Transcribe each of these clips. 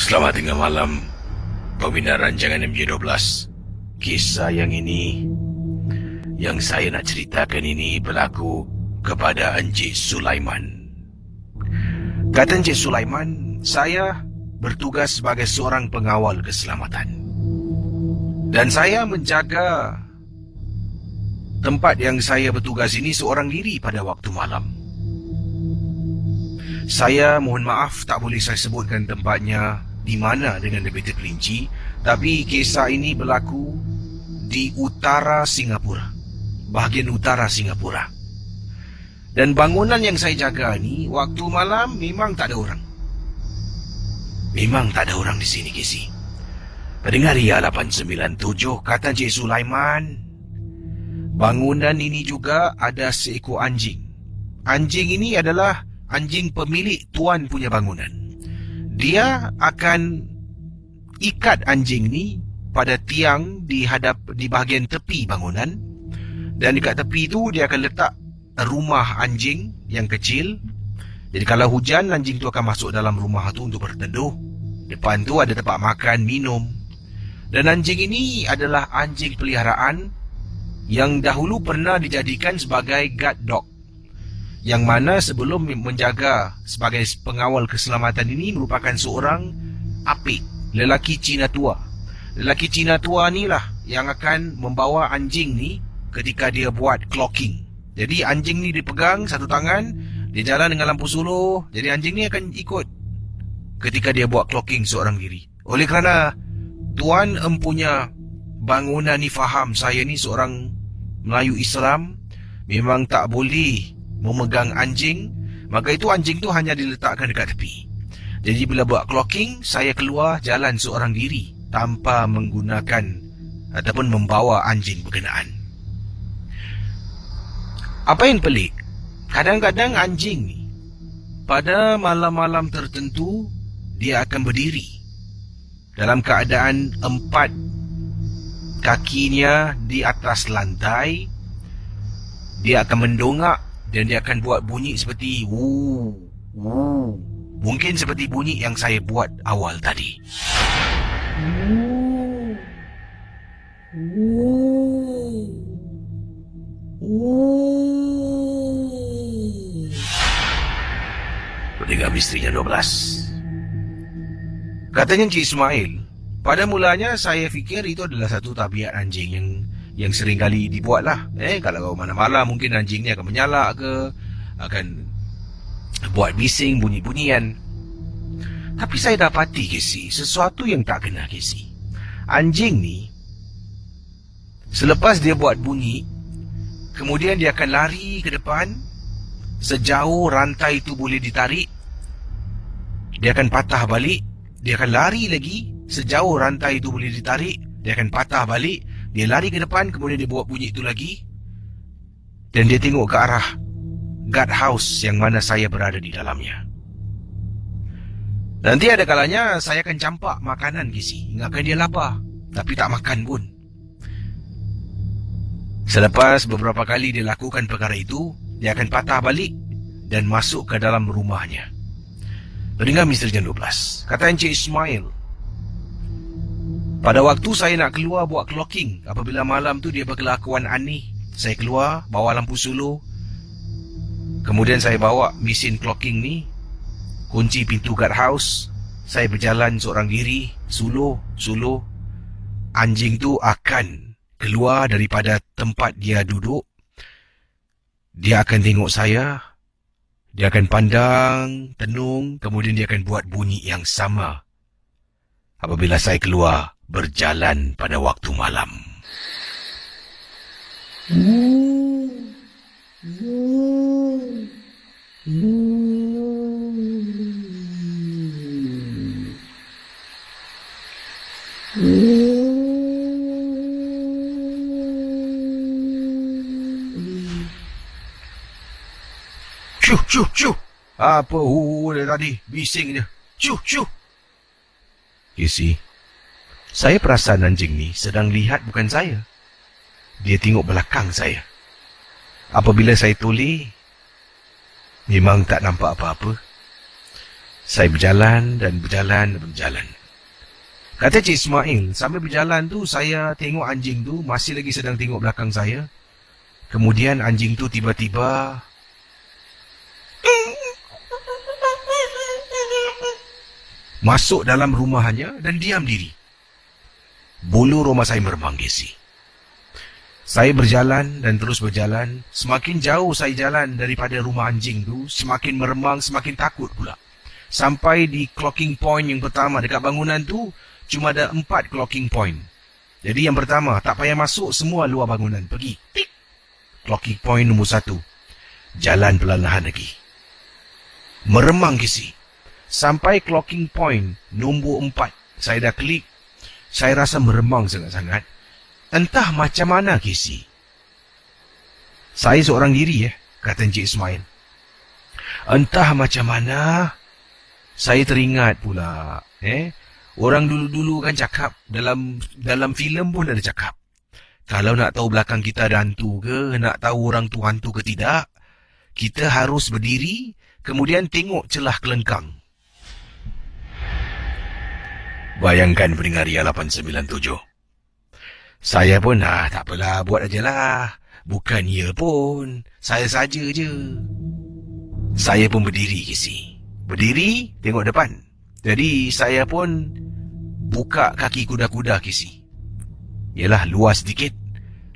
Selamat tengah malam, pembina rancangan MJ12. Kisah yang saya nak ceritakan ini berlaku kepada Encik Sulaiman. Kata Encik Sulaiman, saya bertugas sebagai seorang pengawal keselamatan. Dan saya menjaga tempat yang saya bertugas ini seorang diri pada waktu malam. Saya mohon maaf tak boleh saya sebutkan tempatnya di mana dengan lebih terperinci, tapi kisah ini berlaku di utara Singapura, bahagian utara Singapura. Dan bangunan yang saya jaga ni waktu malam memang tak ada orang. Memang tak ada orang di sini, Kisi. Pendengar Ria 897, kata Encik Sulaiman, bangunan ini juga ada seekor anjing. Anjing ini adalah anjing pemilik tuan punya bangunan. Dia akan ikat anjing ni pada tiang di bahagian tepi bangunan, dan dekat tepi tu dia akan letak rumah anjing yang kecil. Jadi kalau hujan, anjing tu akan masuk dalam rumah tu untuk berteduh. Depan tu ada tempat makan, minum. Dan anjing ini adalah anjing peliharaan yang dahulu pernah dijadikan sebagai guard dog, yang mana sebelum menjaga sebagai pengawal keselamatan ini merupakan seorang apik, lelaki Cina tua. Lelaki Cina tua ni lah yang akan membawa anjing ni ketika dia buat clocking. Jadi anjing ni dipegang satu tangan, dia jalan dengan lampu suluh. Jadi anjing ni akan ikut ketika dia buat clocking seorang diri. Oleh kerana tuan empunya bangunan ni faham saya ni seorang Melayu Islam, memang tak boleh memegang anjing, maka itu anjing tu hanya diletakkan dekat tepi. Jadi bila buat clocking, saya keluar jalan seorang diri tanpa menggunakan ataupun membawa anjing berkenaan. Apa yang pelik, kadang-kadang anjing ni pada malam-malam tertentu dia akan berdiri dalam keadaan 4 kakinya di atas lantai. Dia akan mendongak dan dia akan buat bunyi seperti wuu, wuu. Mungkin seperti bunyi yang saya buat awal tadi. Pendengar misterinya 12. Katanya Encik Ismail, pada mulanya saya fikir itu adalah satu tabiat anjing yang sering kali dibuat lah. Kalau mana-mana mungkin anjing ni akan menyalak ke, akan buat bising, bunyi-bunyian. Tapi saya dapati, Casey, sesuatu yang tak kena, Casey. Anjing ni, selepas dia buat bunyi, kemudian dia akan lari ke depan, sejauh rantai itu boleh ditarik. Dia akan patah balik, dia akan lari lagi, sejauh rantai itu boleh ditarik, dia akan patah balik. Dia lari ke depan, kemudian dia buat bunyi itu lagi. Dan dia tengok ke arah guard house yang mana saya berada di dalamnya. Nanti ada kalanya saya akan campak makanan, Kisi. Ingatkan dia lapar, tapi tak makan pun. Selepas beberapa kali dia lakukan perkara itu, dia akan patah balik dan masuk ke dalam rumahnya. Pendengar Misteri Jam 12, kata Encik Ismail, pada waktu saya nak keluar buat clocking, apabila malam tu dia berkelakuan aneh, saya keluar, bawa lampu suluh. Kemudian saya bawa mesin clocking ni, kunci pintu guard house. Saya berjalan seorang diri, suluh. Anjing tu akan keluar daripada tempat dia duduk. Dia akan tengok saya. Dia akan pandang, tenung, kemudian dia akan buat bunyi yang sama apabila saya keluar berjalan pada waktu malam. Syuh. Apa dia tadi? Bising dia. Syuh. Kisi, saya perasan anjing ni sedang lihat bukan saya. Dia tengok belakang saya. Apabila saya toleh, memang tak nampak apa-apa. Saya berjalan. Kata Cik Ismail, sambil berjalan tu saya tengok anjing tu masih lagi sedang tengok belakang saya. Kemudian anjing tu tiba-tiba masuk dalam rumahnya dan diam diri. Bulu roma saya meremang, Casey. Saya berjalan dan terus berjalan. Semakin jauh saya jalan daripada rumah anjing tu, semakin meremang, semakin takut pula. Sampai di clocking point yang pertama dekat bangunan tu, cuma ada 4 clocking point. Jadi yang pertama, tak payah masuk, semua luar bangunan. Pergi. Tik. Clocking point nombor 1. Jalan perlahan lagi. Meremang, Casey. Sampai clocking point nombor 4. Saya dah klik. Saya rasa meremang sangat-sangat. Entah macam mana, Casey. Saya seorang diri, kata Encik Ismail. Entah macam mana, saya teringat pula. Orang dulu-dulu kan cakap, dalam filem pun ada cakap. Kalau nak tahu belakang kita ada hantu ke, nak tahu orang tu hantu ke tidak, kita harus berdiri, kemudian tengok celah kelengkang. Bayangkan pendengar Ria 897. Saya pun, tak apalah, buat ajalah. Bukan ia pun, saya saja je. Saya pun berdiri, Casey. Berdiri, tengok depan. Jadi, saya pun buka kaki kuda-kuda, Casey. Yalah, luas sedikit.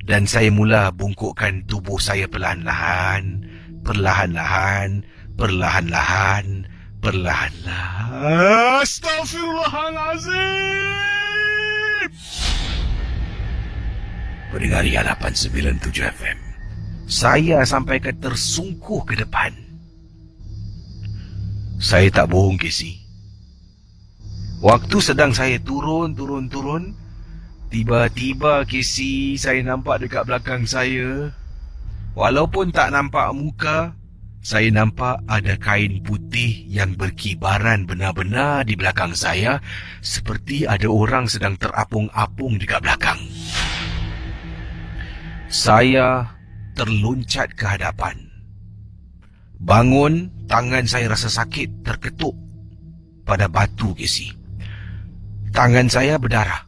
Dan saya mula bungkukkan tubuh saya perlahan-lahan. Perlahan-lahan. Perlahan-lahan. Perlahan-lahan. Astaghfirullahalazim. Pendengar Ria 897 FM. Saya sampai ke tersungkuh ke depan. Saya tak bohong, Casey. Waktu sedang saya turun, tiba-tiba, Casey, saya nampak dekat belakang saya. Walaupun tak nampak muka, saya nampak ada kain putih yang berkibaran benar-benar di belakang saya, seperti ada orang sedang terapung-apung dekat belakang. Saya terloncat ke hadapan. Bangun, tangan saya rasa sakit, terketuk pada batu, Casey. Tangan saya berdarah.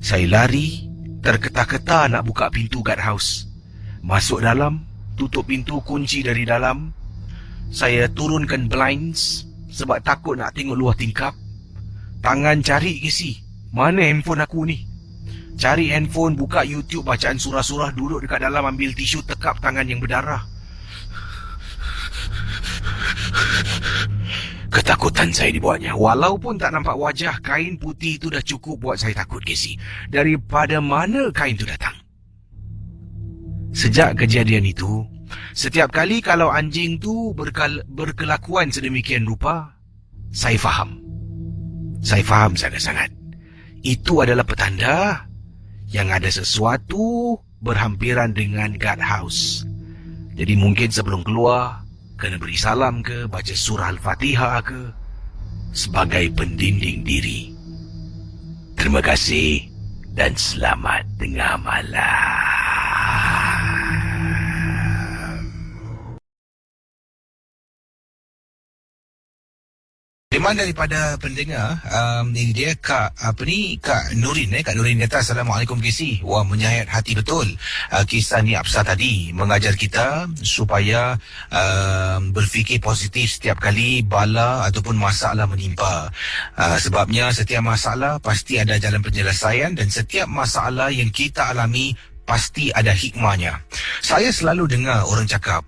Saya lari, terketa-keta nak buka pintu guardhouse. Masuk dalam, tutup pintu, kunci dari dalam. Saya turunkan blinds sebab takut nak tengok luar tingkap. Tangan cari, Casey. Mana handphone aku ni? Cari handphone, buka YouTube, bacaan surah-surah, duduk dekat dalam, ambil tisu, tekap tangan yang berdarah. Ketakutan saya dibuatnya. Walaupun tak nampak wajah, kain putih itu dah cukup buat saya takut, Casey. Daripada mana kain itu datang? Sejak kejadian itu, setiap kali kalau anjing tu berkelakuan sedemikian rupa, saya faham. Saya faham sangat-sangat. Itu adalah petanda yang ada sesuatu berhampiran dengan guardhouse. Jadi mungkin sebelum keluar, kena beri salam ke, baca surah Al-Fatihah ke, sebagai pendinding diri. Terima kasih dan selamat tengah malam. Firman daripada pendengar, ini dia Kak Nurin. Kak Nurin kata, Assalamualaikum, Casey. Wah, menyayat hati betul. Kisah ni Absar tadi mengajar kita supaya berfikir positif setiap kali bala ataupun masalah menimpa. Sebabnya setiap masalah pasti ada jalan penyelesaian, dan setiap masalah yang kita alami pasti ada hikmahnya. Saya selalu dengar orang cakap,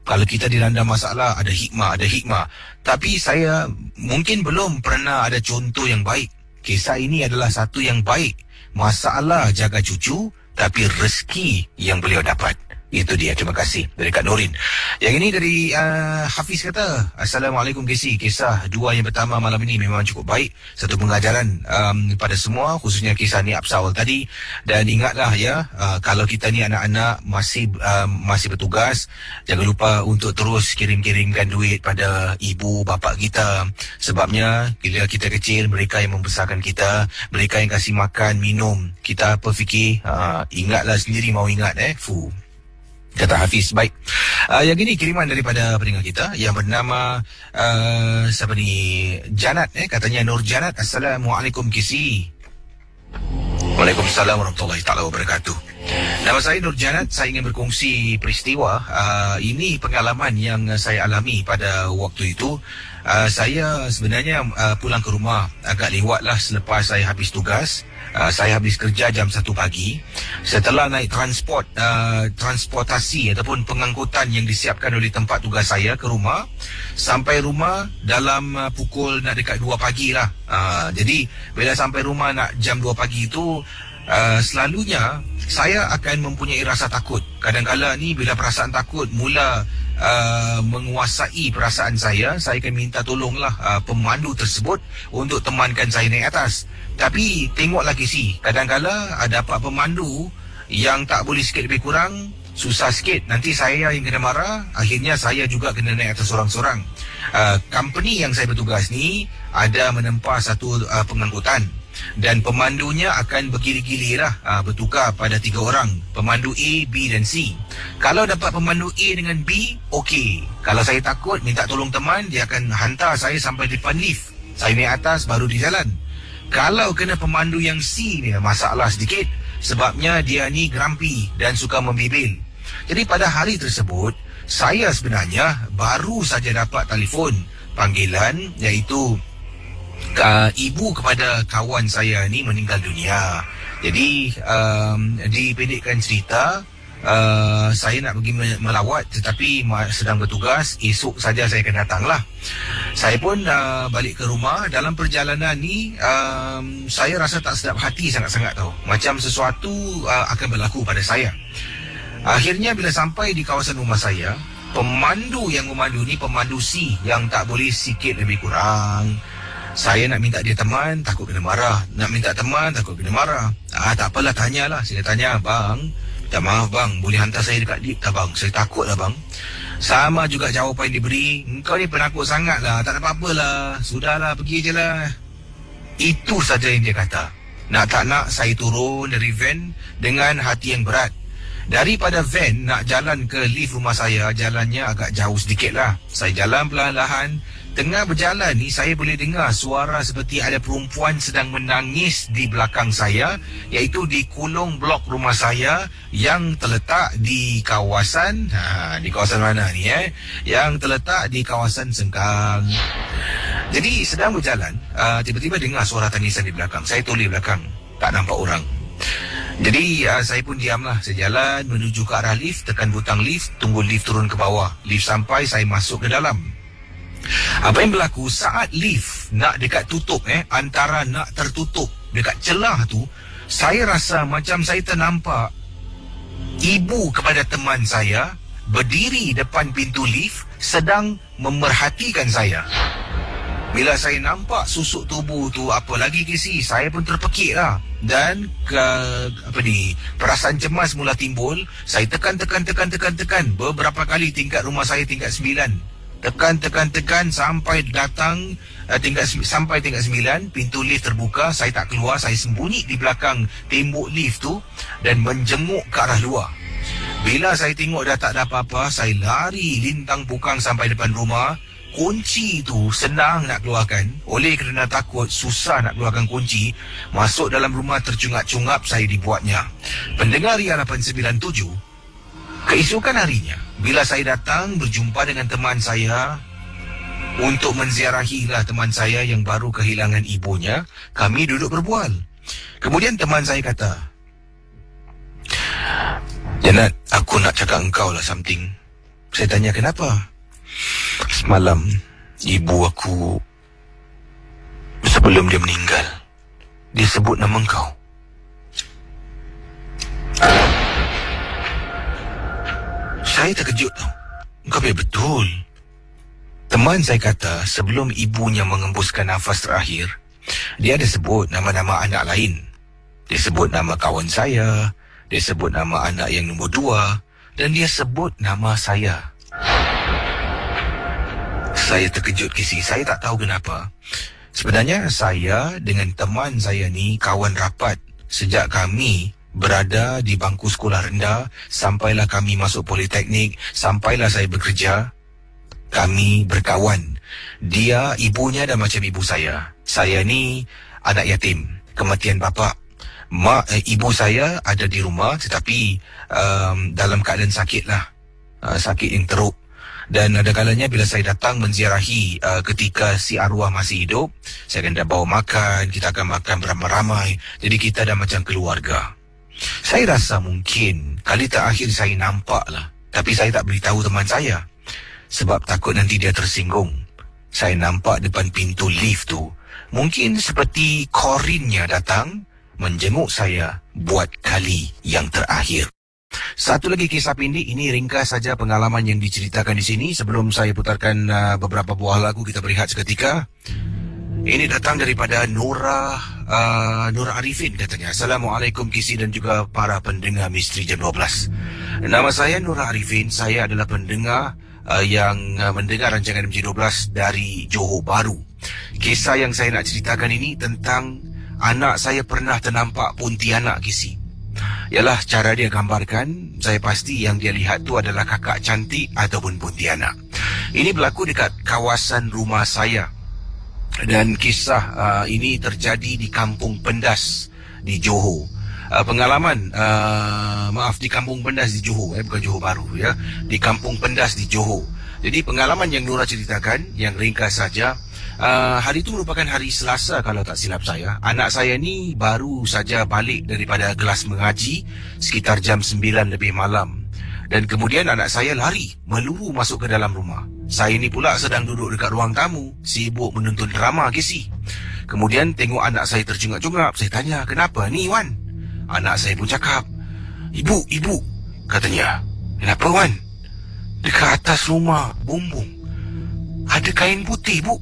kalau kita dilanda masalah, ada hikmah. Tapi saya mungkin belum pernah ada contoh yang baik. Kisah ini adalah satu yang baik. Masalah jaga cucu, tapi rezeki yang beliau dapat. Itu dia, terima kasih dari Kak Norin. Yang ini dari Hafiz kata, Assalamualaikum, Casey. Kisah dua yang pertama malam ini memang cukup baik. Satu pengajaran pada semua, khususnya kisah ni Absawal tadi. Dan ingatlah kalau kita ni anak-anak masih bertugas, jangan lupa untuk terus kirim-kirimkan duit pada ibu bapa kita. Sebabnya bila kita kecil, mereka yang membesarkan kita, mereka yang kasih makan, minum. Kita apa fikir, ingatlah sendiri, mau ingat Kata Hafiz. Baik. Yang ini kiriman daripada pendengar kita yang bernama siapa ni? Janat katanya Nur Janat. Assalamualaikum Kisi. Waalaikumsalam warahmatullahi taala wabarakatuh. Nama saya Nur Janat. Saya ingin berkongsi peristiwa. Ini pengalaman yang saya alami pada waktu itu. Saya sebenarnya pulang ke rumah agak lewat lah selepas saya habis tugas. Saya habis kerja jam 1 pagi. Setelah naik transportasi ataupun pengangkutan yang disiapkan oleh tempat tugas saya ke rumah, sampai rumah dalam pukul nak dekat 2 pagi lah. Jadi bila sampai rumah nak jam 2 pagi itu, selalunya saya akan mempunyai rasa takut. Kadang-kadang ni bila perasaan takut mula menguasai perasaan saya akan minta tolonglah pemandu tersebut untuk temankan saya naik atas. Tapi tengok lagi kadang-kadang dapat pemandu yang tak boleh sikit lebih kurang, susah sikit. Nanti saya yang kena marah, akhirnya saya juga kena naik atas sorang-sorang. Company yang saya bertugas ni ada menempa satu pengangkutan, dan pemandunya akan bergilir-gilir lah, bertukar pada 3 orang, pemandu A, B dan C. Kalau dapat pemandu A dengan B, okey. Kalau saya takut minta tolong teman, dia akan hantar saya sampai depan lift, saya naik atas baru di jalan. Kalau kena pemandu yang C ni, masalah sedikit, sebabnya dia ni grumpy dan suka membibil. Jadi pada hari tersebut, saya sebenarnya baru saja dapat telefon panggilan, iaitu ibu kepada kawan saya ni meninggal dunia. Jadi dipendekkan cerita, saya nak pergi melawat tetapi sedang bertugas. Esok saja saya akan datang lah. Saya pun balik ke rumah. Dalam perjalanan ni saya rasa tak sedap hati sangat-sangat tau. Macam sesuatu akan berlaku pada saya. Akhirnya bila sampai di kawasan rumah saya, pemandu yang memandu ni pemandu C yang tak boleh sikit lebih kurang. Saya nak minta dia teman, takut kena marah. Nak minta teman, takut kena marah. Tak apalah, tanyalah. Saya tanya, bang, minta maaf bang, boleh hantar saya dekat lift tak bang? Saya takut lah bang. Sama juga jawapan yang diberi, engkau ni penakut sangat lah, tak ada apa-apa lah, sudahlah, pergi je lah. Itu saja yang dia kata. Nak tak nak, saya turun dari van dengan hati yang berat. Daripada van nak jalan ke lift rumah saya, jalannya agak jauh sedikit lah. Saya jalan perlahan-lahan. Tengah berjalan ni, saya boleh dengar suara seperti ada perempuan sedang menangis di belakang saya, iaitu di kolong blok rumah saya yang terletak di kawasan, di kawasan mana ni yang terletak di kawasan Sengkang. Jadi sedang berjalan, tiba-tiba dengar suara tangisan di belakang. Saya toleh belakang, tak nampak orang. Jadi saya pun diamlah. Saya jalan menuju ke arah lift, tekan butang lift, tunggu lift turun ke bawah. Lift sampai, saya masuk ke dalam. Apa yang berlaku saat lift nak dekat tutup, antara nak tertutup dekat celah tu, saya rasa macam saya ternampak ibu kepada teman saya berdiri depan pintu lift sedang memerhatikan saya. Bila saya nampak susuk tubuh tu, apa lagi Kisi, saya pun terpekik lah. Dan perasaan cemas mula timbul. Saya tekan beberapa kali tingkat rumah saya tingkat 9. Tekan sampai datang sampai tingkat 9, pintu lift terbuka. Saya tak keluar, saya sembunyi di belakang tembok lift tu dan menjenguk ke arah luar. Bila saya tengok dah tak ada apa-apa, saya lari lintang pukang sampai depan rumah. Kunci tu senang nak keluarkan. Oleh kerana takut, susah nak keluarkan kunci. Masuk dalam rumah tercungap-cungap saya dibuatnya. Pendengar Ria 897, keesokan harinya, bila saya datang berjumpa dengan teman saya untuk menziarahilah teman saya yang baru kehilangan ibunya, kami duduk berbual. Kemudian teman saya kata, Janat, aku nak cakap engkau lah something. Saya tanya, kenapa? Semalam, ibu aku, sebelum dia meninggal, dia sebut nama engkau. Saya terkejut tau. Engkau betul. Teman saya kata sebelum ibunya mengembuskan nafas terakhir, dia ada sebut nama-nama anak lain. Dia sebut nama kawan saya, dia sebut nama anak yang nombor 2, dan dia sebut nama saya. Saya terkejut Kisi, saya tak tahu kenapa. Sebenarnya saya dengan teman saya ni kawan rapat sejak kami berada di bangku sekolah rendah, sampailah kami masuk politeknik, sampailah saya bekerja, kami berkawan. Dia, ibunya dah macam ibu saya. Saya ni anak yatim, kematian bapa. Ibu saya ada di rumah tetapi dalam keadaan sakit lah. Sakit yang teruk. Dan ada kalanya bila saya datang menziarahi ketika si arwah masih hidup, saya akan bawa makan, kita akan makan beramai-ramai. Jadi kita dah macam keluarga. Saya rasa mungkin kali terakhir saya nampak lah, tapi saya tak beritahu teman saya sebab takut nanti dia tersinggung. Saya nampak depan pintu lift tu, mungkin seperti Corinne-nya datang menjenguk saya buat kali yang terakhir. Satu lagi kisah pendek, ini ringkas saja pengalaman yang diceritakan di sini. Sebelum saya putarkan beberapa buah lagu, kita berehat seketika. Ini datang daripada Nura Arifin katanya. Assalamualaikum Kisi dan juga para pendengar Misteri Jam 12. Nama saya Nura Arifin. Saya adalah pendengar yang mendengar rancangan MJ12 dari Johor Bahru. Kisah yang saya nak ceritakan ini tentang anak saya pernah ternampak Pontianak, Kisi. Ialah cara dia gambarkan, saya pasti yang dia lihat tu adalah kakak cantik ataupun Pontianak. Ini berlaku dekat kawasan rumah saya. Dan kisah ini terjadi di Kampung Pendas di Johor. Pengalaman di Kampung Pendas di Johor, bukan Johor Bahru ya, di Kampung Pendas di Johor. Jadi pengalaman yang Nura ceritakan, yang ringkas saja, hari itu merupakan hari Selasa kalau tak silap saya. Anak saya ni baru saja balik daripada kelas mengaji sekitar jam 9 lebih malam. Dan kemudian anak saya lari meluru masuk ke dalam rumah. Saya ni pula sedang duduk dekat ruang tamu, sibuk menonton drama, Kisi. Kemudian tengok anak saya tercungap-cungap. Saya tanya, kenapa ni Wan? Anak saya pun cakap, Ibu, katanya. Kenapa Wan? Dekat atas rumah bumbung ada kain putih, Bu.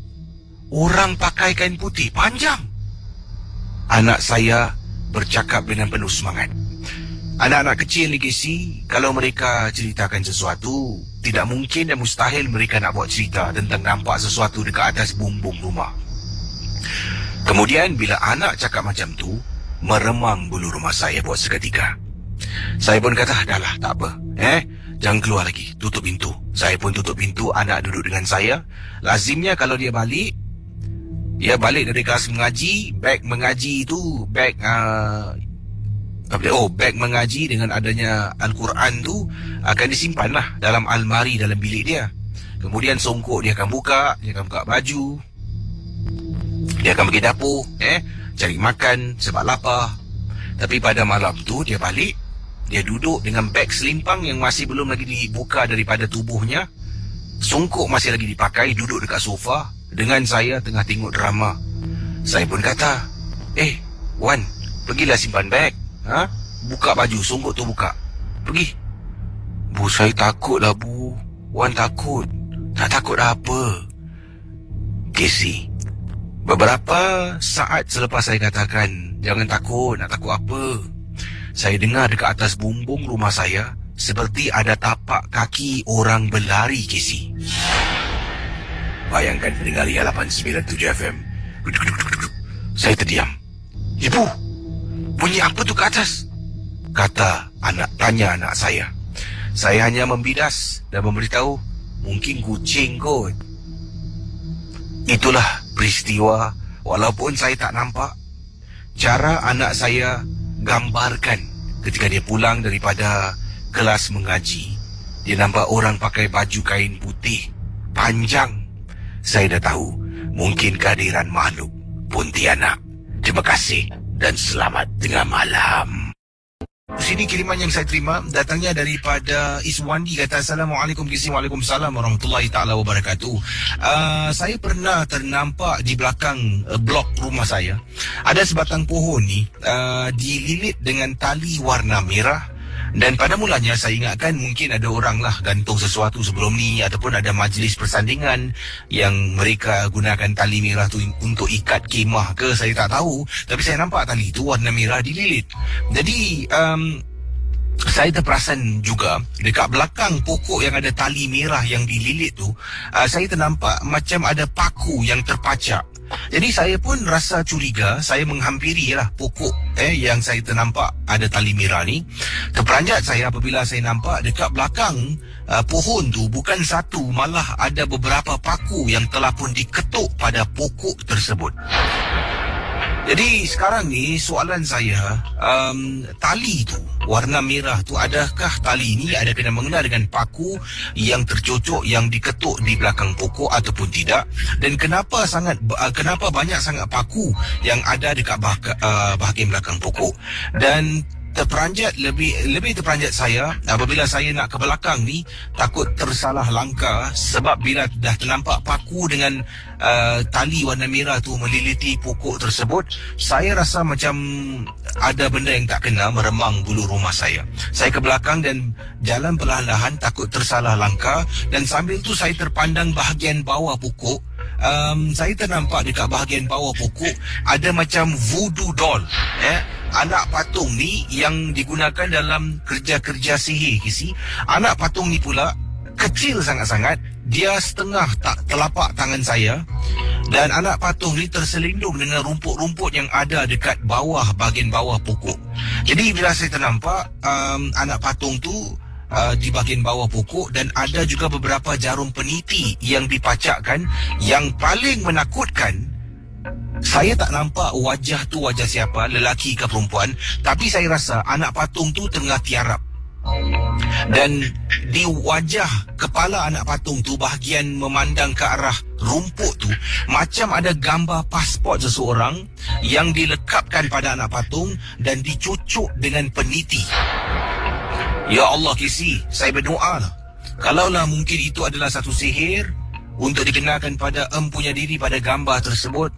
Orang pakai kain putih panjang. Anak saya bercakap dengan penuh semangat. Anak-anak kecil ni, Kisi, kalau mereka ceritakan sesuatu, tidak mungkin dan mustahil mereka nak buat cerita tentang nampak sesuatu dekat atas bumbung rumah. Kemudian bila anak cakap macam tu, meremang bulu rumah saya buat seketika. Saya pun kata, dah lah, tak apa. Jangan keluar lagi, tutup pintu. Saya pun tutup pintu, anak duduk dengan saya. Lazimnya kalau dia balik dari kelas mengaji, beg mengaji itu, beg mengaji dengan adanya Al-Quran tu akan disimpan lah dalam almari dalam bilik dia. Kemudian songkok dia akan buka baju, dia akan pergi dapur, cari makan sebab lapar. Tapi pada malam tu dia balik, dia duduk dengan beg selimpang yang masih belum lagi dibuka daripada tubuhnya. Songkok masih lagi dipakai, duduk dekat sofa dengan saya tengah tengok drama. Saya pun kata, Wan, pergilah simpan beg. Buka baju, songkok tu buka. Pergi. Bu, saya takut lah, Bu. Wan takut. Tak takut apa. Casey, beberapa saat selepas saya katakan, jangan takut, nak takut apa, saya dengar dekat atas bumbung rumah saya seperti ada tapak kaki orang berlari, Casey. Bayangkan pendengar 897 FM. Saya terdiam. Ibu, bunyi apa tu ke atas? Tanya anak saya. Saya hanya membidas dan memberitahu, mungkin kucing kot. Itulah peristiwa, walaupun saya tak nampak, cara anak saya gambarkan ketika dia pulang daripada kelas mengaji. Dia nampak orang pakai baju kain putih panjang. Saya dah tahu, mungkin kehadiran makhluk Pontianak. Terima kasih dan selamat tengah malam. Sini kiriman yang saya terima datangnya daripada Iswandi, kata Assalamualaikum Kisi. Waalaikumsalam warahmatullahi ta'ala wabarakatuh. Saya pernah ternampak di belakang blok rumah saya ada sebatang pohon ni dililit dengan tali warna merah. Dan pada mulanya saya ingatkan mungkin ada orang lah gantung sesuatu sebelum ni, ataupun ada majlis persandingan yang mereka gunakan tali merah tu untuk ikat kemah ke, saya tak tahu. Tapi saya nampak tali tu warna merah dililit. Jadi saya terperasan juga dekat belakang pokok yang ada tali merah yang dililit tu, saya ternampak macam ada paku yang terpacak. Jadi saya pun rasa curiga, saya menghampirilah pokok yang saya ternampak ada tali merah ni. Terperanjat saya apabila saya nampak dekat belakang pohon tu bukan satu, malah ada beberapa paku yang telah pun diketuk pada pokok tersebut. Jadi sekarang ni soalan saya, tali tu warna merah tu, adakah tali ni ada kena mengena dengan paku yang tercocok yang diketuk di belakang pokok ataupun tidak? Dan kenapa banyak sangat paku yang ada dekat bahagian belakang pokok? Dan lebih terperanjat saya apabila saya nak ke belakang ni, takut tersalah langkah sebab bila dah ternampak paku dengan tali warna merah tu meliliti pokok tersebut, saya rasa macam ada benda yang tak kena meremang bulu rumah saya. Saya ke belakang dan jalan perlahan-lahan, takut tersalah langkah, dan sambil tu saya terpandang bahagian bawah pokok. Saya ternampak dekat bahagian bawah pokok ada macam voodoo doll, anak patung ni yang digunakan dalam kerja-kerja sihir, kisi. Anak patung ni pula kecil sangat-sangat, dia setengah telapak tangan saya, dan anak patung ni terselindung dengan rumput-rumput yang ada dekat bahagian bawah pokok. Jadi bila saya ternampak anak patung tu di bahagian bawah pokok, dan ada juga beberapa jarum peniti yang dipacakkan. Yang paling menakutkan, saya tak nampak wajah tu wajah siapa, lelaki ke perempuan, tapi saya rasa anak patung tu tengah tiarap. Dan di wajah kepala anak patung tu, bahagian memandang ke arah rumput tu, macam ada gambar pasport seseorang yang dilekapkan pada anak patung dan dicucuk dengan peniti. Ya Allah, kisi, saya berdoa lah, kalaulah mungkin itu adalah satu sihir untuk dikenakan pada empunya diri pada gambar tersebut.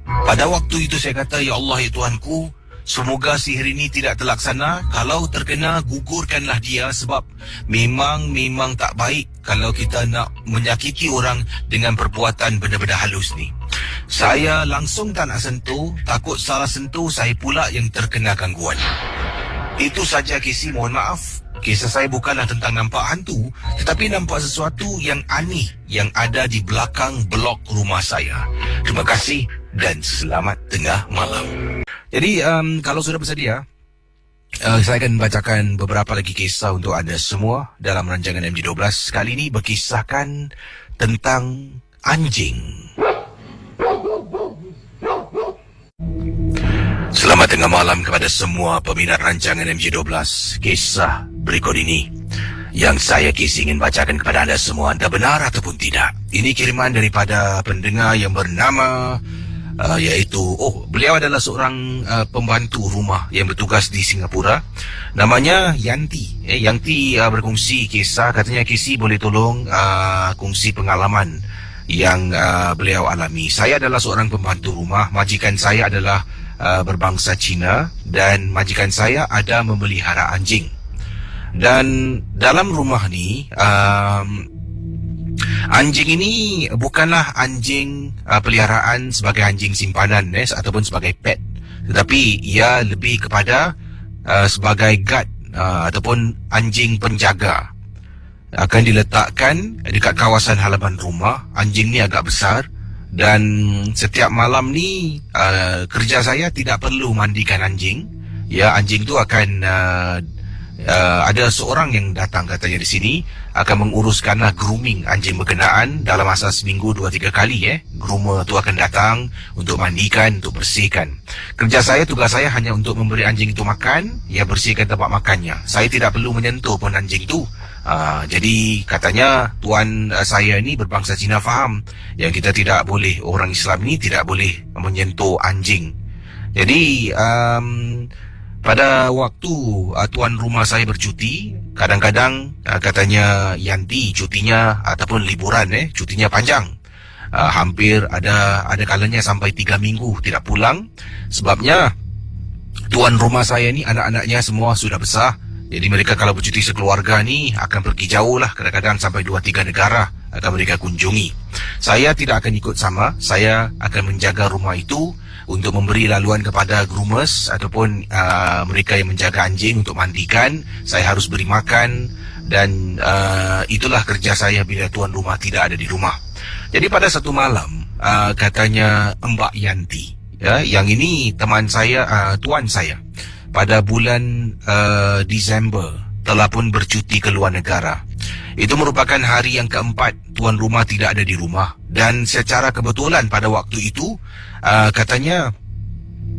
Pada waktu itu saya kata, ya Allah, ya Tuhanku, semoga sihir ini tidak terlaksana. Kalau terkena, gugurkanlah dia, sebab memang tak baik kalau kita nak menyakiti orang dengan perbuatan benda-benda halus ni. Saya langsung tak nak sentuh, takut salah sentuh saya pula yang terkena gangguan. Itu saja, kisi, mohon maaf. Kisah saya bukanlah tentang nampak hantu, tetapi nampak sesuatu yang aneh yang ada di belakang blok rumah saya. Terima kasih dan selamat tengah malam. Jadi kalau sudah bersedia, saya akan bacakan beberapa lagi kisah untuk anda semua dalam rancangan MG12. Kali ini berkisahkan tentang anjing. Selamat tengah malam kepada semua peminat rancangan MG12. Kisah berikut ini yang saya ingin bacakan kepada anda semua, anda benar ataupun tidak. Ini kiriman daripada pendengar yang bernama beliau adalah seorang pembantu rumah yang bertugas di Singapura. Namanya Yanti. Yanti berkongsi kisah, katanya, Kisi boleh tolong kongsi pengalaman yang beliau alami. Saya adalah seorang pembantu rumah, majikan saya adalah berbangsa Cina, dan majikan saya ada memelihara anjing. Dan dalam rumah ni anjing ini bukanlah anjing peliharaan sebagai anjing simpanan ataupun sebagai pet, tetapi ia lebih kepada sebagai guard ataupun anjing penjaga. Akan diletakkan dekat kawasan halaman rumah. Anjing ni agak besar, dan setiap malam ni kerja saya tidak perlu mandikan anjing. Ya, anjing tu akan ada seorang yang datang, katanya di sini, akan menguruskanlah grooming anjing berkenaan dalam masa seminggu 2-3 kali. Groomer tu akan datang untuk mandikan, untuk bersihkan. Tugas saya hanya untuk memberi anjing itu makan, ya, bersihkan tempat makannya. Saya tidak perlu menyentuh pun anjing tu. Jadi katanya tuan saya ni berbangsa Cina faham yang kita tidak boleh, orang Islam ni tidak boleh menyentuh anjing. Jadi pada waktu tuan rumah saya bercuti, kadang-kadang katanya Yanti cutinya ataupun liburan, cutinya panjang. Hampir ada kalanya sampai 3 minggu tidak pulang. Sebabnya tuan rumah saya ni anak-anaknya semua sudah besar. Jadi mereka kalau bercuti sekeluarga ni akan pergi jauh lah, kadang-kadang sampai 2-3 negara akan mereka kunjungi. Saya tidak akan ikut sama. Saya akan menjaga rumah itu untuk memberi laluan kepada groomers ataupun mereka yang menjaga anjing untuk mandikan. Saya harus beri makan, dan itulah kerja saya bila tuan rumah tidak ada di rumah. Jadi pada satu malam, katanya Mbak Yanti. Ya, yang ini teman saya, tuan saya. Pada bulan Disember telah pun bercuti ke luar negara. Itu merupakan hari yang keempat tuan rumah tidak ada di rumah. Dan secara kebetulan pada waktu itu, katanya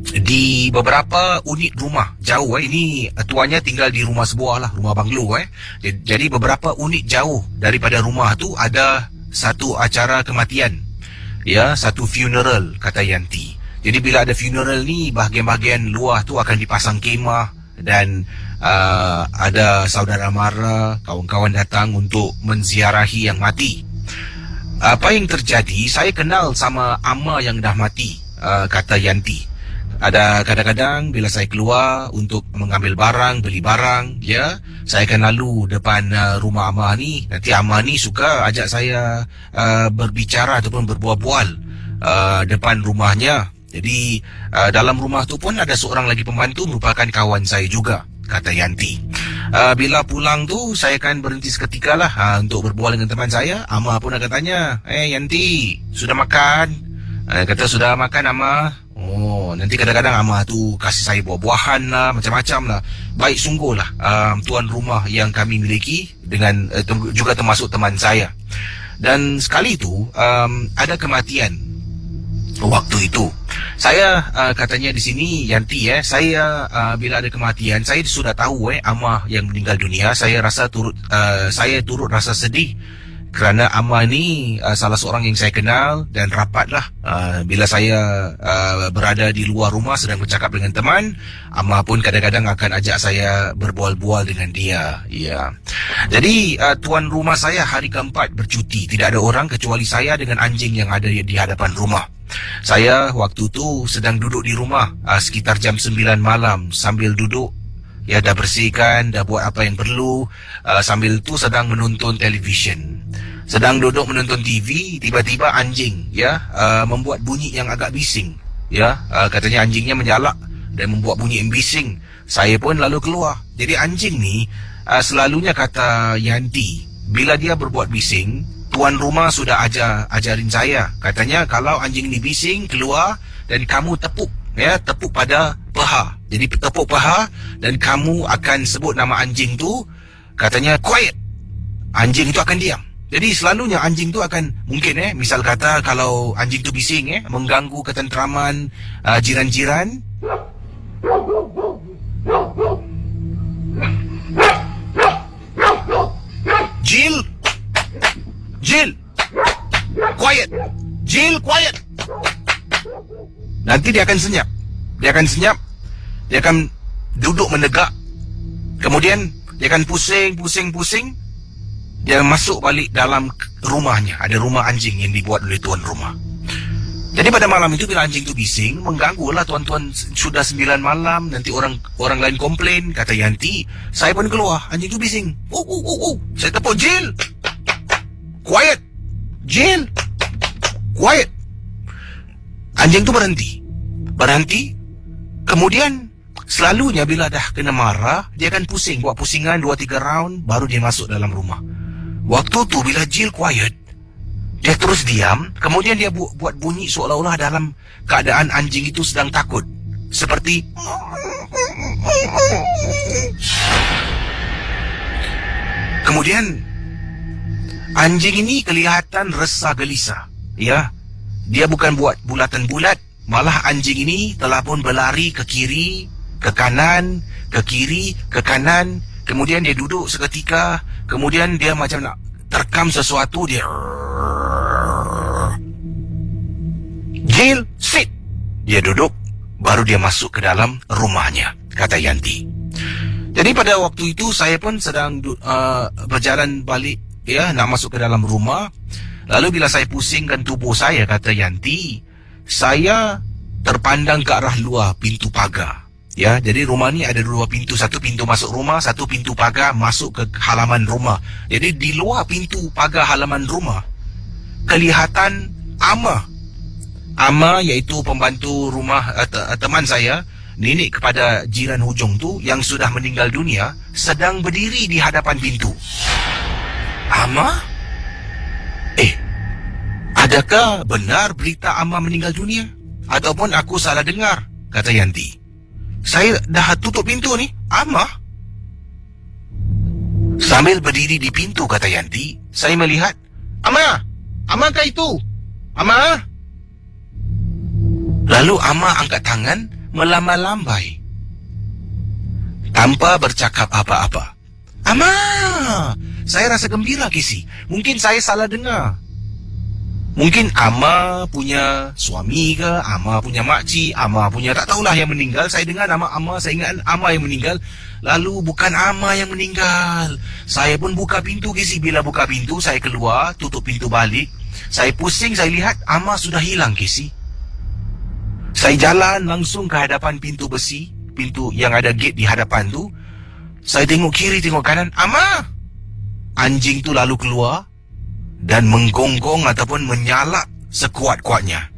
di beberapa unit rumah jauh, ini tuannya tinggal di rumah sebuah lah, rumah banglo. Jadi beberapa unit jauh daripada rumah tu ada satu acara kematian, ya, satu funeral, kata Yanti. Jadi bila ada funeral ni, bahagian-bahagian luar tu akan dipasang kemah dan ada saudara mara, kawan-kawan datang untuk menziarahi yang mati. Apa yang terjadi, saya kenal sama ama yang dah mati, kata Yanti. Ada kadang-kadang bila saya keluar untuk mengambil barang, beli barang, ya, saya akan lalu depan rumah ama ni. Nanti ama ni suka ajak saya berbicara ataupun berbual-bual depan rumahnya. Jadi dalam rumah tu pun ada seorang lagi pembantu merupakan kawan saya juga, kata Yanti. Bila pulang tu saya akan berhenti seketika lah untuk berbual dengan teman saya. Ama pun akan tanya, Yanti, sudah makan? Kata sudah makan ama. Oh, nanti kadang-kadang ama tu kasih saya buah-buahan lah, macam-macam lah. Baik sungguh lah tuan rumah yang kami miliki, dengan juga termasuk teman saya. Dan sekali tu ada kematian waktu itu. Saya katanya di sini Yanti, saya bila ada kematian, saya sudah tahu ama yang meninggal dunia. Saya turut rasa sedih kerana ama ni salah seorang yang saya kenal dan rapat lah. Bila saya berada di luar rumah sedang bercakap dengan teman, ama pun kadang-kadang akan ajak saya berbual-bual dengan dia. Ya. Jadi tuan rumah saya hari keempat bercuti. Tidak ada orang kecuali saya dengan anjing yang ada di hadapan rumah. Saya waktu tu sedang duduk di rumah sekitar jam 9 malam sambil duduk. Ya, dah bersihkan, dah buat apa yang perlu. Sambil tu sedang menonton televisyen. Sedang duduk menonton TV, tiba-tiba anjing membuat bunyi yang agak bising. Ya, katanya anjingnya menyalak dan membuat bunyi yang bising. Saya pun lalu keluar. Jadi anjing ni selalunya, kata Yanti, bila dia berbuat bising, tuan rumah sudah ajarin saya. Katanya kalau anjing ni bising, keluar dan kamu tepuk pada paha. Jadi tepuk paha dan kamu akan sebut nama anjing tu. Katanya quiet. Anjing itu akan diam. Jadi selalunya anjing tu akan mungkin misal kata kalau anjing tu bising mengganggu ketenteraman jiran-jiran. Jill, quiet. Jill, quiet. Nanti dia akan senyap. Dia akan duduk menegak. Kemudian dia akan pusing. Dia masuk balik dalam rumahnya. Ada rumah anjing yang dibuat oleh tuan rumah. Jadi pada malam itu bila anjing itu bising, mengganggulah tuan-tuan, sudah 9 malam, nanti orang lain komplain, kata Yanti. Saya pun keluar, anjing itu bising. Saya tepuk, Jill. Quiet. Jill. Quiet. Anjing itu berhenti. Kemudian selalunya bila dah kena marah, dia akan pusing, buat pusingan 2-3 round, baru dia masuk dalam rumah. Waktu tu bila Jill quiet, dia terus diam. Kemudian dia buat bunyi seolah-olah dalam keadaan anjing itu sedang takut. Seperti kemudian anjing ini kelihatan resah gelisah. Ya, dia bukan buat bulatan bulat. Malah anjing ini telah pun berlari ke kiri, ke kanan, ke kiri, ke kanan. Kemudian dia duduk seketika. Kemudian dia macam nak terkam sesuatu. Dia Jill, sit. Dia duduk. Baru dia masuk ke dalam rumahnya, kata Yanti. Jadi pada waktu itu saya pun sedang berjalan balik, nak masuk ke dalam rumah. Lalu bila saya pusingkan tubuh saya, kata Yanti, saya terpandang ke arah luar pintu pagar. Ya, jadi rumah ni ada 2 pintu. Satu pintu masuk rumah, satu pintu pagar masuk ke halaman rumah. Jadi di luar pintu pagar halaman rumah, kelihatan Ama iaitu pembantu rumah teman saya, nenek kepada jiran hujung tu yang sudah meninggal dunia, sedang berdiri di hadapan pintu. Ama? Adakah benar berita Amma meninggal dunia? Ataupun aku salah dengar, kata Yanti. Saya dah tutup pintu ni, Amma. Sambil berdiri di pintu, kata Yanti, saya melihat, Amma, Amma kah itu? Amma. Lalu Amma angkat tangan, melambai-lambai, tanpa bercakap apa-apa. Amma, saya rasa gembira, Kisi. Mungkin saya salah dengar. Mungkin Amma punya suami ke, Amma punya makcik, Amma punya tak tahulah yang meninggal. Saya dengar nama Amma, saya ingat Amma yang meninggal. Lalu bukan Amma yang meninggal. Saya pun buka pintu, Kisi. Bila buka pintu, saya keluar, tutup pintu balik. Saya pusing, saya lihat Amma sudah hilang, Kisi. Saya jalan langsung ke hadapan pintu besi, pintu yang ada gate di hadapan tu. Saya tengok kiri, tengok kanan, Amma! Anjing tu lalu keluar dan menggonggong ataupun menyalak sekuat-kuatnya.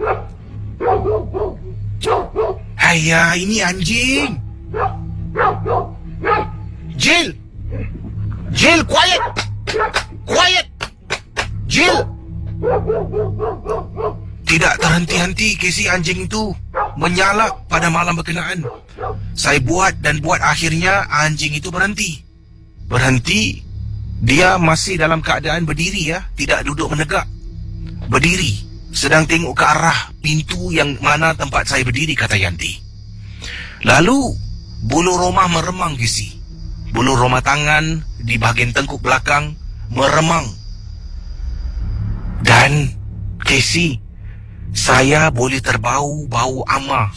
Haiya, ini anjing! Jill! Jill, quiet! Quiet! Jill! Tidak terhenti-henti Kisi anjing itu menyalak pada malam berkenaan. Saya buat dan buat, akhirnya anjing itu berhenti. Berhenti. Dia masih dalam keadaan berdiri ya, tidak duduk menegak. Berdiri, sedang tengok ke arah pintu yang mana tempat saya berdiri, kata Yanti. Lalu, bulu roma meremang, Kisi. Bulu roma tangan di bahagian tengkuk belakang meremang. Dan, Kisi, saya boleh terbau bau Amma.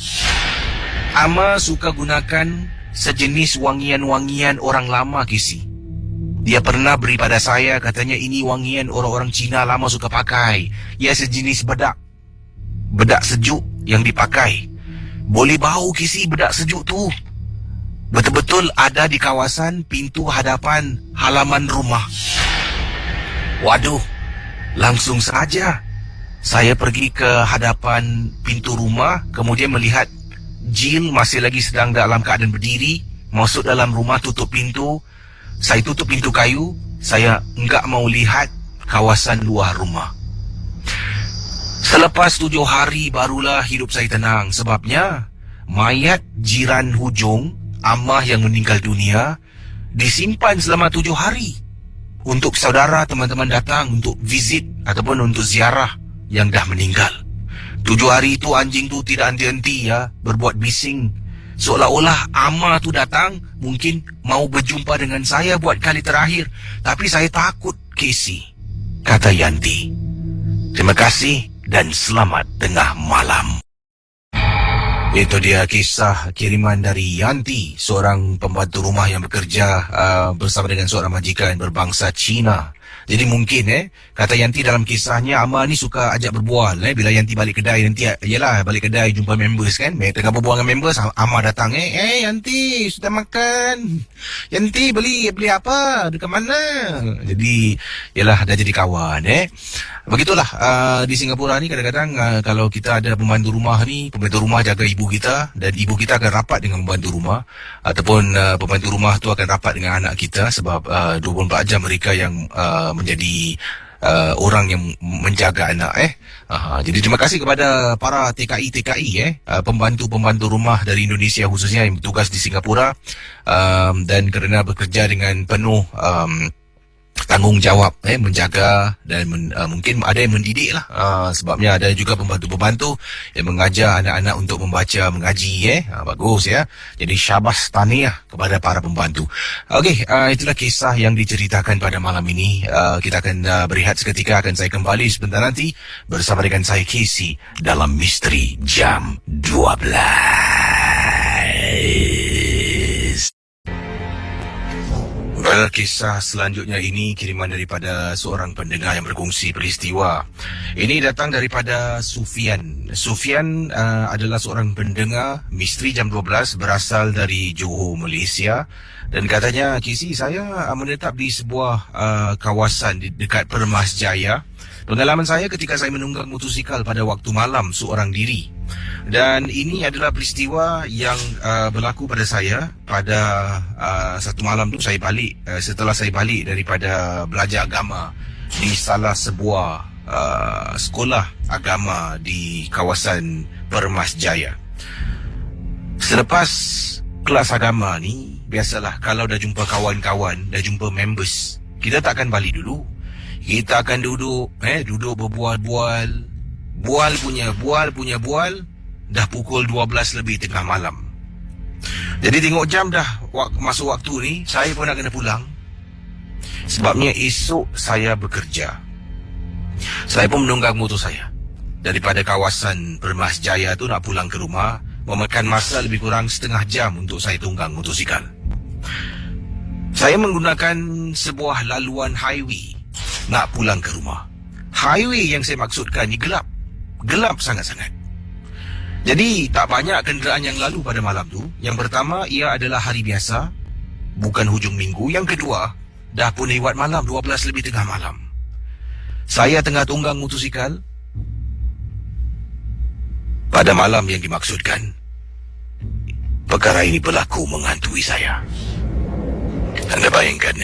Amma suka gunakan sejenis wangian-wangian orang lama, Kisi. Dia pernah beri pada saya, katanya ini wangian orang-orang Cina lama suka pakai. Ia sejenis bedak. Bedak sejuk yang dipakai. Boleh bau, Kisi, bedak sejuk tu. Betul-betul ada di kawasan pintu hadapan halaman rumah. Waduh, langsung saja saya pergi ke hadapan pintu rumah, kemudian melihat Jill masih lagi sedang dalam keadaan berdiri, masuk dalam rumah, tutup pintu. Saya tutup pintu kayu, saya enggak mau lihat kawasan luar rumah. Selepas 7 hari barulah hidup saya tenang, sebabnya mayat jiran hujung, Amma yang meninggal dunia, disimpan selama 7 hari. Untuk saudara teman-teman datang untuk visit ataupun untuk ziarah yang dah meninggal. 7 hari itu anjing tu tidak henti-henti ya, berbuat bising. Seolah-olah Amma tu datang, mungkin mau berjumpa dengan saya buat kali terakhir. Tapi saya takut, Kisi, kata Yanti. Terima kasih dan selamat tengah malam. Itu dia kisah kiriman dari Yanti, seorang pembantu rumah yang bekerja bersama dengan seorang majikan berbangsa Cina. Jadi mungkin kata Yanti dalam kisahnya, Amma ni suka ajak berbual bila Yanti balik kedai nanti, yalah balik kedai jumpa members kan, tengah berbual dengan members, Amma datang, Yanti sudah makan, Yanti beli apa, dekat mana? Jadi yalah dah jadi kawan. Begitulah di Singapura ni kadang-kadang kalau kita ada pembantu rumah ni, pembantu rumah jaga ibu kita dan ibu kita akan rapat dengan pembantu rumah, ataupun pembantu rumah tu akan rapat dengan anak kita, sebab 24 jam mereka yang menjadi orang yang menjaga anak. Jadi terima kasih kepada para TKI pembantu-pembantu rumah dari Indonesia khususnya yang bertugas di Singapura, dan kerana bekerja dengan penuh tanggungjawab menjaga dan mungkin ada yang mendidik lah, sebabnya ada juga pembantu-pembantu yang mengajar anak-anak untuk membaca mengaji. Bagus ya. Jadi syabas tahniah kepada para pembantu. Okey, itulah kisah yang diceritakan pada malam ini. Kita akan berehat seketika, akan saya kembali sebentar nanti bersama dengan saya Casey dalam Misteri Jam 12. Kisah selanjutnya ini kiriman daripada seorang pendengar yang berkongsi peristiwa. Ini datang daripada Sufian. Sufian adalah seorang pendengar Misteri Jam 12, berasal dari Johor, Malaysia. Dan katanya, Kisi, saya menetap di sebuah kawasan di dekat Permas Jaya. Pengalaman saya ketika saya menunggang motosikal pada waktu malam seorang diri. Dan ini adalah peristiwa yang berlaku pada saya pada satu malam tu saya balik, setelah saya balik daripada belajar agama di salah sebuah sekolah agama di kawasan Permas Jaya. Selepas kelas agama ni, biasalah kalau dah jumpa kawan-kawan, dah jumpa members, kita tak akan balik dulu. Kita akan duduk berbual-bual. Bual punya bual. Dah pukul 12 lebih tengah malam. Jadi tengok jam dah masuk waktu ni, saya pun nak kena pulang. Sebabnya esok saya bekerja. Saya pun menunggang motor saya. Daripada kawasan Permas Jaya tu nak pulang ke rumah, memakan masa lebih kurang setengah jam untuk saya tunggang motosikal. Saya menggunakan sebuah laluan highway nak pulang ke rumah. Highway yang saya maksudkan ni gelap. Gelap sangat-sangat. Jadi tak banyak kenderaan yang lalu pada malam tu. Yang pertama, ia adalah hari biasa, bukan hujung minggu. Yang kedua, dah pun lewat malam, 12 lebih tengah malam. Saya tengah tunggang motosikal. Pada malam yang dimaksudkan, perkara ini berlaku menghantui saya. Anda bayangkan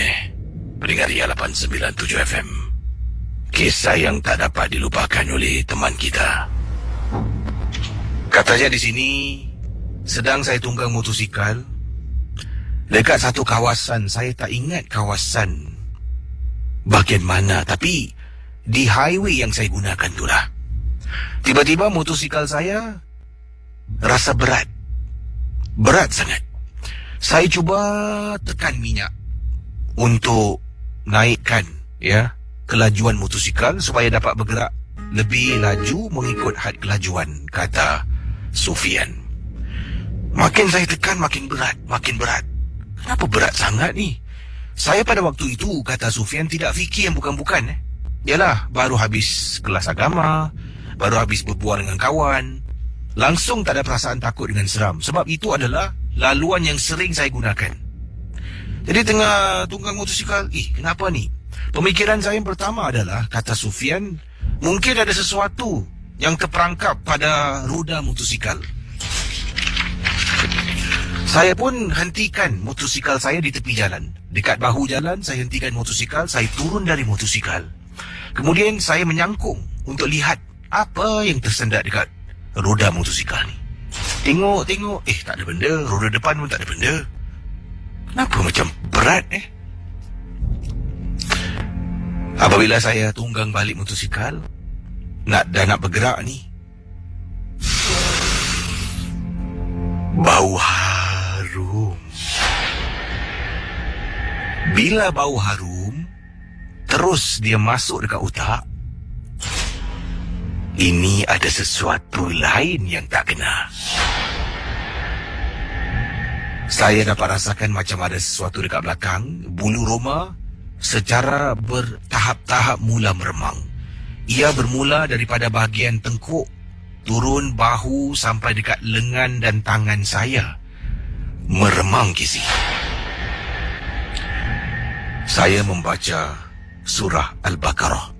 pendengar Ria 897 FM, kisah yang tak dapat dilupakan oleh teman kita. Katanya di sini, sedang saya tunggang motosikal dekat satu kawasan, saya tak ingat kawasan bahagian mana, tapi di highway yang saya gunakan itulah. Tiba-tiba motosikal saya rasa berat. Berat sangat. Saya cuba tekan minyak untuk naikkan kelajuan motosikal supaya dapat bergerak lebih laju mengikut had kelajuan, kata Sufian. Makin saya tekan makin berat. Kenapa berat sangat ni? Saya pada waktu itu, kata Sufian, tidak fikir yang bukan-bukan. Yalah, baru habis kelas agama, baru habis berbual dengan kawan. Langsung tak ada perasaan takut dengan seram. Sebab itu adalah laluan yang sering saya gunakan. Jadi tengah tunggang motosikal, kenapa ni? Pemikiran saya yang pertama adalah, kata Sufian, mungkin ada sesuatu yang terperangkap pada roda motosikal. Saya pun hentikan motosikal saya di tepi jalan. Dekat bahu jalan, saya hentikan motosikal, saya turun dari motosikal. Kemudian saya menyangkung untuk lihat apa yang tersendat dekat roda motosikal ni. Tengok, tak ada benda. Roda depan pun tak ada benda. Kenapa macam berat Apabila saya tunggang balik motosikal, nak bergerak ni, bau harum. Bila bau harum terus dia masuk dekat otak, ini ada sesuatu lain yang tak kena. Saya dapat rasakan macam ada sesuatu dekat belakang. Bulu roma secara bertahap-tahap mula meremang. Ia bermula daripada bahagian tengkuk, turun bahu sampai dekat lengan dan tangan saya. Meremang, Kisi. Saya membaca surah Al-Baqarah.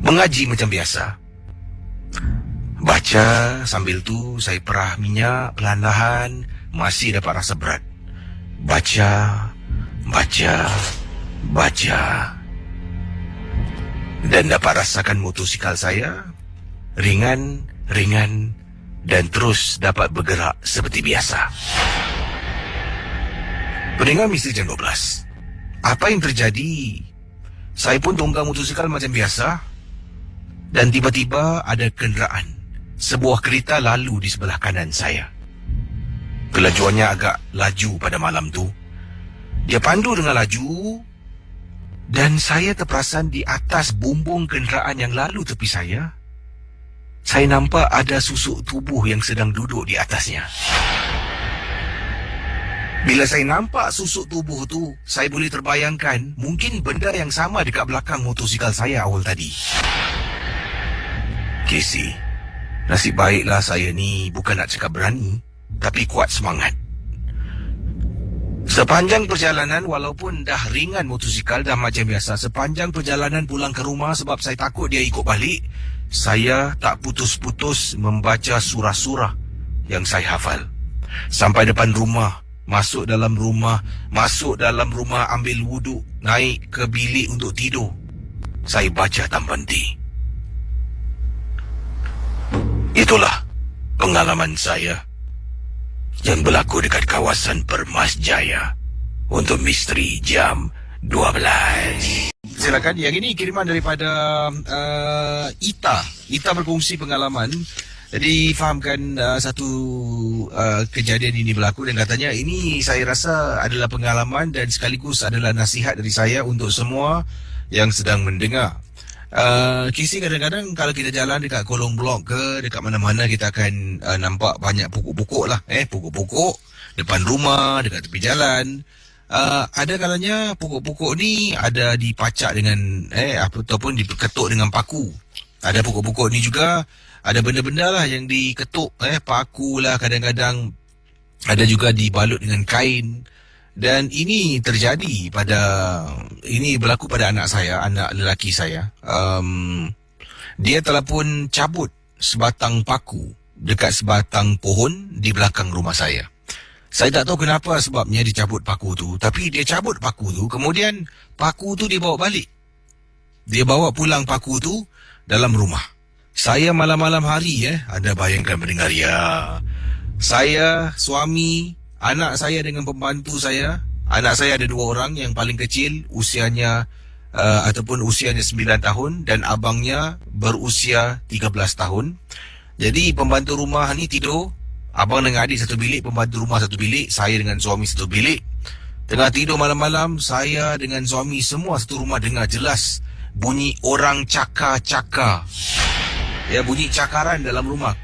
Mengaji macam biasa. Baca, sambil tu saya perah minyak perlahan-lahan, masih dapat rasa berat. Baca. Dan dapat rasakan motosikal saya ringan dan terus dapat bergerak seperti biasa. Pendengar Misteri Jam 12, apa yang terjadi? Saya pun tunggang motosikal macam biasa, dan tiba-tiba ada kenderaan, sebuah kereta lalu di sebelah kanan saya. Kelajuannya agak laju pada malam tu. Dia pandu dengan laju, dan saya terperasan di atas bumbung kenderaan yang lalu tepi saya. Saya nampak ada susuk tubuh yang sedang duduk di atasnya. Bila saya nampak susuk tubuh tu, saya boleh terbayangkan mungkin benda yang sama dekat belakang motosikal saya awal tadi. Casey, nasib baiklah saya ni bukan nak cakap berani, tapi kuat semangat. Sepanjang perjalanan, walaupun dah ringan motosikal dah macam biasa, sepanjang perjalanan pulang ke rumah sebab saya takut dia ikut balik, saya tak putus-putus membaca surah-surah yang saya hafal. Sampai depan rumah, masuk dalam rumah, ambil wuduk, naik ke bilik untuk tidur. saya baca tanpa henti. Itulah pengalaman saya yang berlaku dekat kawasan Permasjaya untuk misteri jam 12. Silakan, yang ini kiriman daripada Ita. Ita berkongsi pengalaman. Jadi fahamkan satu kejadian ini berlaku dan katanya ini saya rasa adalah pengalaman dan sekaligus adalah nasihat dari saya untuk semua yang sedang mendengar. Kisi kadang-kadang kalau kita jalan dekat kolong blok ke dekat mana-mana kita akan nampak banyak pokok-pokok lah, pokok-pokok depan rumah, dekat tepi jalan. Ada kalanya pokok-pokok ni ada dipacak dengan ataupun diketuk dengan paku. Ada pokok-pokok ni juga ada benda-benda lah yang diketuk, paku lah, kadang-kadang ada juga dibalut dengan kain. Dan ini berlaku pada anak saya, anak lelaki saya. Dia telah pun cabut sebatang paku dekat sebatang pohon di belakang rumah saya. Saya tak tahu kenapa sebabnya dia cabut paku tu, tapi dia cabut paku tu, kemudian paku tu dia bawa balik. Dia bawa pulang paku tu dalam rumah. Saya malam-malam hari, anda bayangkan pendengar ya. Saya, suami, anak saya dengan pembantu saya. Anak saya ada 2 orang, yang paling kecil usianya usianya 9 tahun dan abangnya berusia 13 tahun. Jadi pembantu rumah ni tidur, abang dengan adik satu bilik, pembantu rumah satu bilik, saya dengan suami satu bilik. Tengah tidur malam-malam, saya dengan suami semua satu rumah dengar jelas bunyi orang cakar-cakar. Ya, bunyi cakaran dalam rumah.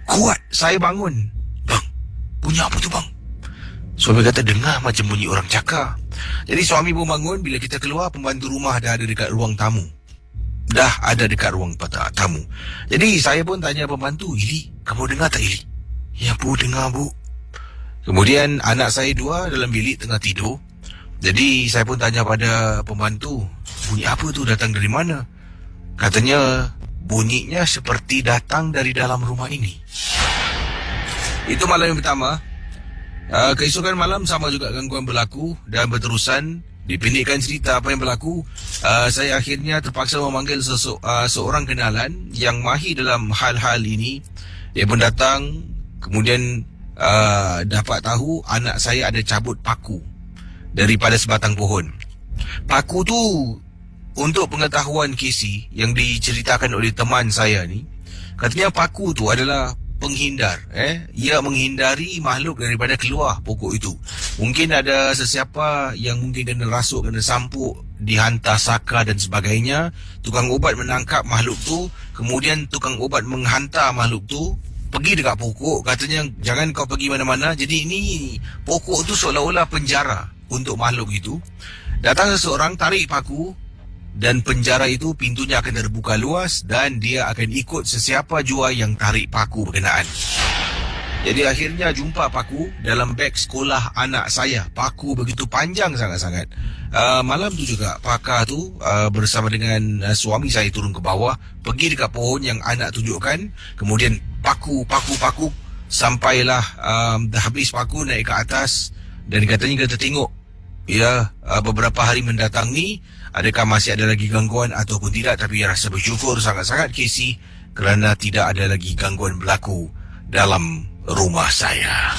Kuat, saya bangun. Bang, bunyi apa tu bang? Suami kata dengar macam bunyi orang cakar. Jadi suami pun bangun. Bila kita keluar, pembantu rumah dah ada dekat ruang tamu. Tamu. Jadi saya pun tanya pembantu, Ili, kamu dengar tak Ili? Ya bu, dengar bu. Kemudian anak saya 2 dalam bilik tengah tidur. Jadi saya pun tanya pada pembantu, bunyi apa tu, datang dari mana? Katanya bunyinya seperti datang dari dalam rumah ini. Itu malam yang pertama. Keesokan malam sama juga gangguan berlaku dan berterusan. Dipendekkan cerita apa yang berlaku, saya akhirnya terpaksa memanggil seorang kenalan yang mahir dalam hal-hal ini. Dia pun datang, kemudian dapat tahu anak saya ada cabut paku daripada sebatang pohon. Paku tu, untuk pengetahuan Casey yang diceritakan oleh teman saya ni, katanya paku tu adalah penghindar. Ia menghindari makhluk daripada keluar pokok itu. Mungkin ada sesiapa yang mungkin kena rasuk, kena sampuk, dihantar saka dan sebagainya. Tukang ubat menangkap makhluk tu, kemudian tukang ubat menghantar makhluk tu pergi dekat pokok. Katanya jangan kau pergi mana-mana. Jadi ini pokok tu seolah-olah penjara untuk makhluk itu. Datang seseorang, tarik paku, dan penjara itu pintunya akan terbuka luas dan dia akan ikut sesiapa jua yang tarik paku berkenaan. Jadi akhirnya jumpa paku dalam beg sekolah anak saya. Paku begitu panjang sangat-sangat. Malam tu juga pakar tu bersama dengan suami saya turun ke bawah, pergi dekat pohon yang anak tunjukkan. Kemudian paku sampailah dah habis paku, naik ke atas dan katanya kita tengok beberapa hari mendatang ni adakah masih ada lagi gangguan ataupun tidak. Tapi rasa bersyukur sangat-sangat Casey kerana tidak ada lagi gangguan berlaku dalam rumah saya.